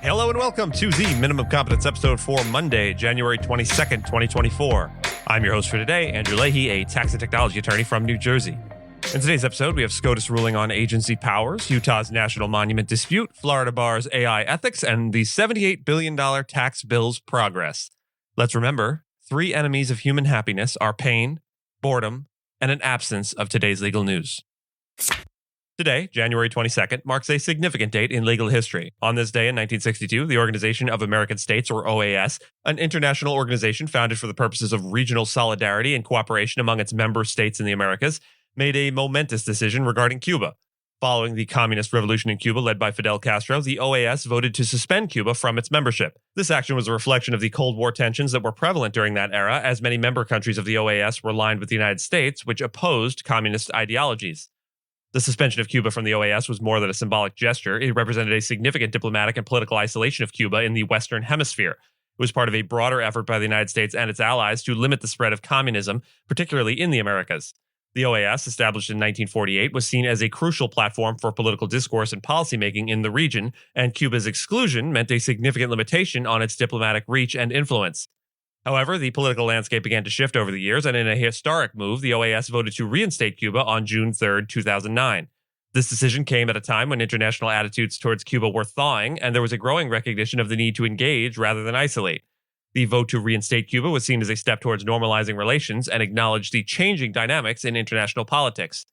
Hello and welcome to the Minimum Competence episode for Monday, January 22nd, 2024. I'm your host for today, Andrew Leahy, a tax and technology attorney from New Jersey. In today's episode, we have SCOTUS ruling on agency powers, Utah's national monument dispute, Florida bar's AI ethics, and the $78 billion tax bill's progress. Let's remember, three enemies of human happiness are pain, boredom, and an absence of today's legal news. Today, January 22nd, marks a significant date in legal history. On this day in 1962, the Organization of American States, or OAS, an international organization founded for the purposes of regional solidarity and cooperation among its member states in the Americas, made a momentous decision regarding Cuba. Following the communist revolution in Cuba led by Fidel Castro, the OAS voted to suspend Cuba from its membership. This action was a reflection of the Cold War tensions that were prevalent during that era, as many member countries of the OAS were aligned with the United States, which opposed communist ideologies. The suspension of Cuba from the OAS was more than a symbolic gesture. It represented a significant diplomatic and political isolation of Cuba in the Western Hemisphere. It was part of a broader effort by the United States and its allies to limit the spread of communism, particularly in the Americas. The OAS, established in 1948, was seen as a crucial platform for political discourse and policymaking in the region, and Cuba's exclusion meant a significant limitation on its diplomatic reach and influence. However, the political landscape began to shift over the years, and in a historic move, the OAS voted to reinstate Cuba on June 3, 2009. This decision came at a time when international attitudes towards Cuba were thawing, and there was a growing recognition of the need to engage rather than isolate. The vote to reinstate Cuba was seen as a step towards normalizing relations and acknowledged the changing dynamics in international politics.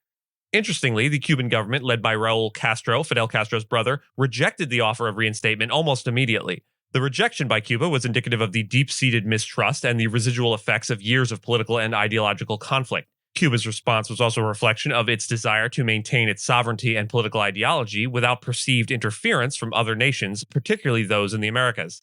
Interestingly, the Cuban government, led by Raul Castro, Fidel Castro's brother, rejected the offer of reinstatement almost immediately. The rejection by Cuba was indicative of the deep-seated mistrust and the residual effects of years of political and ideological conflict. Cuba's response was also a reflection of its desire to maintain its sovereignty and political ideology without perceived interference from other nations, particularly those in the Americas.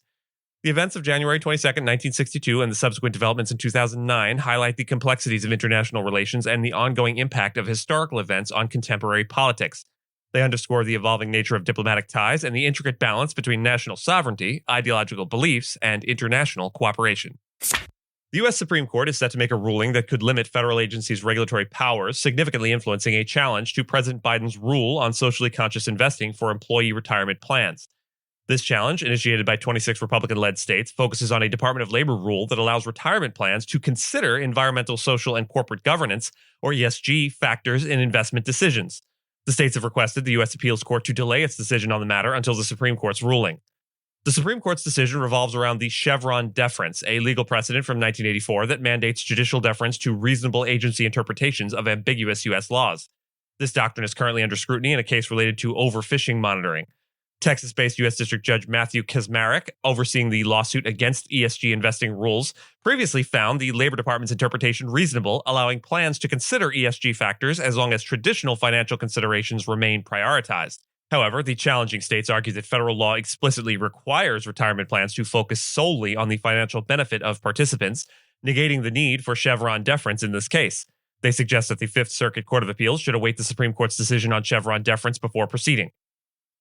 The events of January 22, 1962, and the subsequent developments in 2009 highlight the complexities of international relations and the ongoing impact of historical events on contemporary politics. They underscore the evolving nature of diplomatic ties and the intricate balance between national sovereignty, ideological beliefs, and international cooperation. The U.S. Supreme Court is set to make a ruling that could limit federal agencies' regulatory powers, significantly influencing a challenge to President Biden's rule on socially conscious investing for employee retirement plans. This challenge, initiated by 26 Republican-led states, focuses on a Department of Labor rule that allows retirement plans to consider environmental, social, and corporate governance, or ESG, factors in investment decisions. The states have requested the U.S. Appeals Court to delay its decision on the matter until the Supreme Court's ruling. The Supreme Court's decision revolves around the Chevron deference, a legal precedent from 1984 that mandates judicial deference to reasonable agency interpretations of ambiguous U.S. laws. This doctrine is currently under scrutiny in a case related to overfishing monitoring. Texas-based U.S. District Judge Matthew Kaczmarek, overseeing the lawsuit against ESG investing rules, previously found the Labor Department's interpretation reasonable, allowing plans to consider ESG factors as long as traditional financial considerations remain prioritized. However, the challenging states argue that federal law explicitly requires retirement plans to focus solely on the financial benefit of participants, negating the need for Chevron deference in this case. They suggest that the Fifth Circuit Court of Appeals should await the Supreme Court's decision on Chevron deference before proceeding.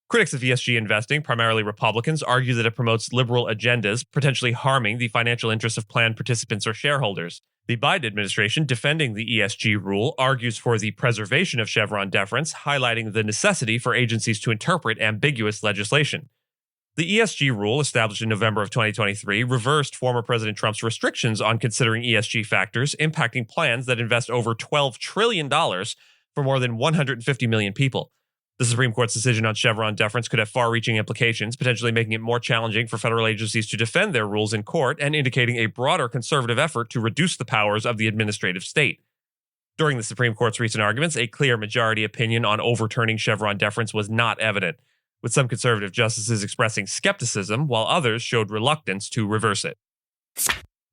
Critics of ESG investing, primarily Republicans, argue that it promotes liberal agendas, potentially harming the financial interests of plan participants or shareholders. The Biden administration, defending the ESG rule, argues for the preservation of Chevron deference, highlighting the necessity for agencies to interpret ambiguous legislation. The ESG rule, established in November of 2023, reversed former President Trump's restrictions on considering ESG factors, impacting plans that invest over $12 trillion for more than 150 million people. The Supreme Court's decision on Chevron deference could have far-reaching implications, potentially making it more challenging for federal agencies to defend their rules in court and indicating a broader conservative effort to reduce the powers of the administrative state. During the Supreme Court's recent arguments, a clear majority opinion on overturning Chevron deference was not evident, with some conservative justices expressing skepticism, while others showed reluctance to reverse it.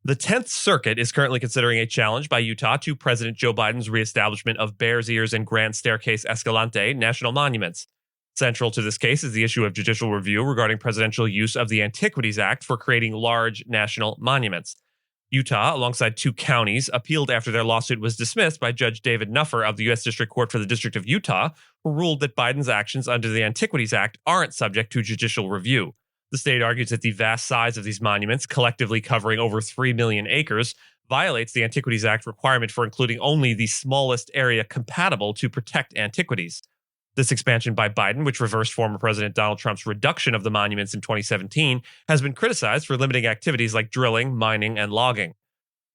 The 10th Circuit is currently considering a challenge by Utah to President Joe Biden's reestablishment of Bears Ears and Grand Staircase Escalante national monuments. Central to this case is the issue of judicial review regarding presidential use of the Antiquities Act for creating large national monuments. Utah, alongside two counties, appealed after their lawsuit was dismissed by Judge David Nuffer of the U.S. District Court for the District of Utah, who ruled that Biden's actions under the Antiquities Act aren't subject to judicial review. The state argues that the vast size of these monuments, collectively covering over 3 million acres, violates the Antiquities Act requirement for including only the smallest area compatible to protect antiquities. This expansion by Biden, which reversed former President Donald Trump's reduction of the monuments in 2017, has been criticized for limiting activities like drilling, mining, and logging.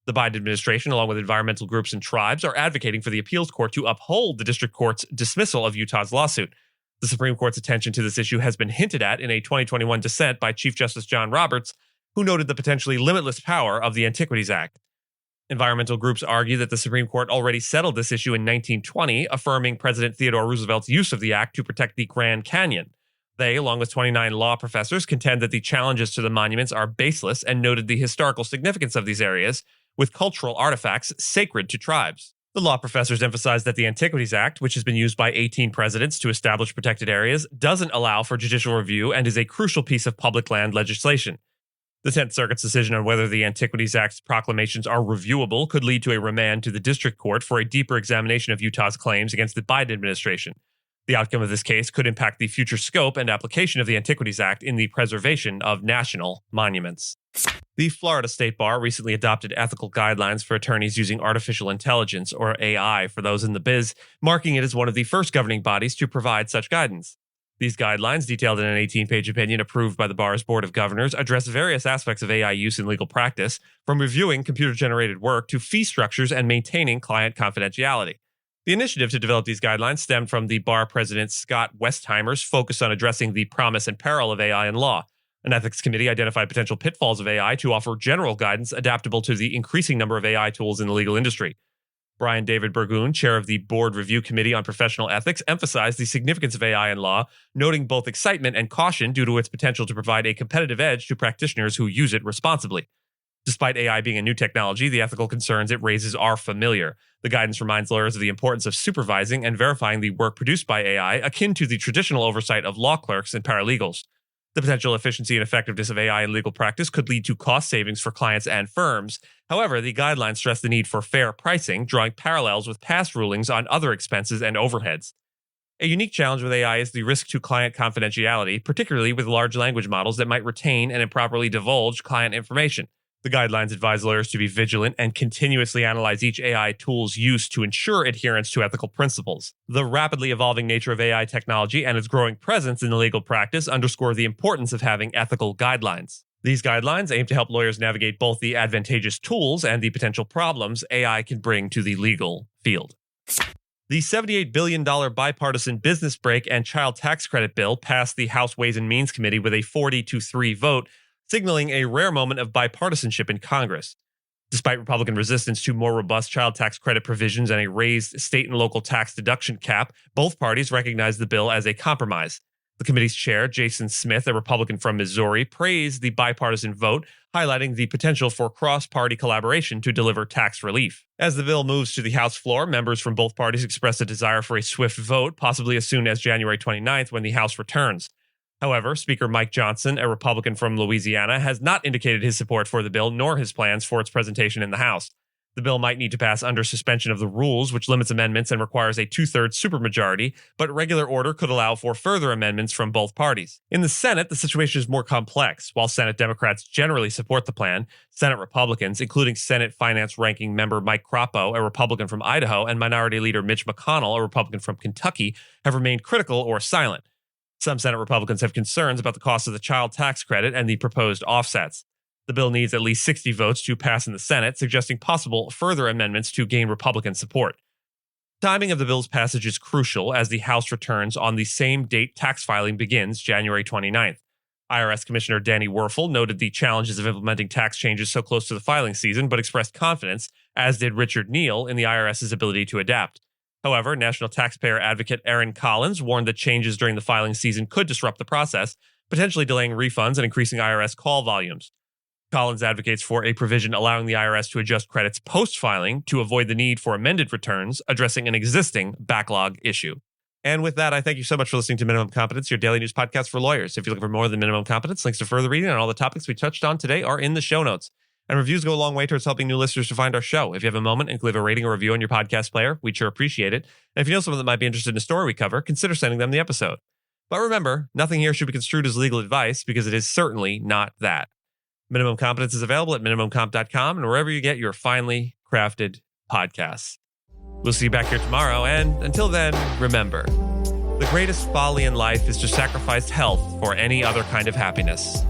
The Biden administration, along with environmental groups and tribes, are advocating for the appeals court to uphold the district court's dismissal of Utah's lawsuit. The Supreme Court's attention to this issue has been hinted at in a 2021 dissent by Chief Justice John Roberts, who noted the potentially limitless power of the Antiquities Act. Environmental groups argue that the Supreme Court already settled this issue in 1920, affirming President Theodore Roosevelt's use of the act to protect the Grand Canyon. They, along with 29 law professors, contend that the challenges to the monuments are baseless and noted the historical significance of these areas, with cultural artifacts sacred to tribes. The law professors emphasize that the Antiquities Act, which has been used by 18 presidents to establish protected areas, doesn't allow for judicial review and is a crucial piece of public land legislation. The 10th Circuit's decision on whether the Antiquities Act's proclamations are reviewable could lead to a remand to the district court for a deeper examination of Utah's claims against the Biden administration. The outcome of this case could impact the future scope and application of the Antiquities Act in the preservation of national monuments. The Florida State Bar recently adopted ethical guidelines for attorneys using artificial intelligence, or AI for those in the biz, marking it as one of the first governing bodies to provide such guidance. These guidelines, detailed in an 18-page opinion approved by the Bar's Board of Governors, address various aspects of AI use in legal practice, from reviewing computer-generated work to fee structures and maintaining client confidentiality. The initiative to develop these guidelines stemmed from the Bar President Scott Westheimer's focus on addressing the promise and peril of AI in law. An ethics committee identified potential pitfalls of AI to offer general guidance adaptable to the increasing number of AI tools in the legal industry. Brian David Burgoon, chair of the Board Review Committee on Professional Ethics, emphasized the significance of AI in law, noting both excitement and caution due to its potential to provide a competitive edge to practitioners who use it responsibly. Despite AI being a new technology, the ethical concerns it raises are familiar. The guidance reminds lawyers of the importance of supervising and verifying the work produced by AI, akin to the traditional oversight of law clerks and paralegals. The potential efficiency and effectiveness of AI in legal practice could lead to cost savings for clients and firms. However, the guidelines stress the need for fair pricing, drawing parallels with past rulings on other expenses and overheads. A unique challenge with AI is the risk to client confidentiality, particularly with large language models that might retain and improperly divulge client information. The guidelines advise lawyers to be vigilant and continuously analyze each AI tool's use to ensure adherence to ethical principles. The rapidly evolving nature of AI technology and its growing presence in the legal practice underscore the importance of having ethical guidelines. These guidelines aim to help lawyers navigate both the advantageous tools and the potential problems AI can bring to the legal field. The $78 billion bipartisan business break and child tax credit bill passed the House Ways and Means Committee with a 40-3 vote, signaling a rare moment of bipartisanship in Congress. Despite Republican resistance to more robust child tax credit provisions and a raised state and local tax deduction cap, both parties recognized the bill as a compromise. The committee's chair, Jason Smith, a Republican from Missouri, praised the bipartisan vote, highlighting the potential for cross-party collaboration to deliver tax relief. As the bill moves to the House floor, members from both parties expressed a desire for a swift vote, possibly as soon as January 29th when the House returns. However, Speaker Mike Johnson, a Republican from Louisiana, has not indicated his support for the bill nor his plans for its presentation in the House. The bill might need to pass under suspension of the rules, which limits amendments and requires a two-thirds supermajority, but regular order could allow for further amendments from both parties. In the Senate, the situation is more complex. While Senate Democrats generally support the plan, Senate Republicans, including Senate Finance Ranking Member Mike Crapo, a Republican from Idaho, and Minority Leader Mitch McConnell, a Republican from Kentucky, have remained critical or silent. Some Senate Republicans have concerns about the cost of the child tax credit and the proposed offsets. The bill needs at least 60 votes to pass in the Senate, suggesting possible further amendments to gain Republican support. Timing of the bill's passage is crucial as the House returns on the same date tax filing begins, January 29th. IRS Commissioner Danny Werfel noted the challenges of implementing tax changes so close to the filing season, but expressed confidence, as did Richard Neal, in the IRS's ability to adapt. However, national taxpayer advocate Aaron Collins warned that changes during the filing season could disrupt the process, potentially delaying refunds and increasing IRS call volumes. Collins advocates for a provision allowing the IRS to adjust credits post-filing to avoid the need for amended returns, addressing an existing backlog issue. And with that, I thank you so much for listening to Minimum Competence, your daily news podcast for lawyers. If you're looking for more than Minimum Competence, links to further reading on all the topics we touched on today are in the show notes. And reviews go a long way towards helping new listeners to find our show. If you have a moment and can leave a rating or review on your podcast player, we'd sure appreciate it. And if you know someone that might be interested in a story we cover, consider sending them the episode. But remember, nothing here should be construed as legal advice because it is certainly not that. Minimum Competence is available at minimumcomp.com and wherever you get your finely crafted podcasts. We'll see you back here tomorrow. And until then, remember, The greatest folly in life is to sacrifice health for any other kind of happiness.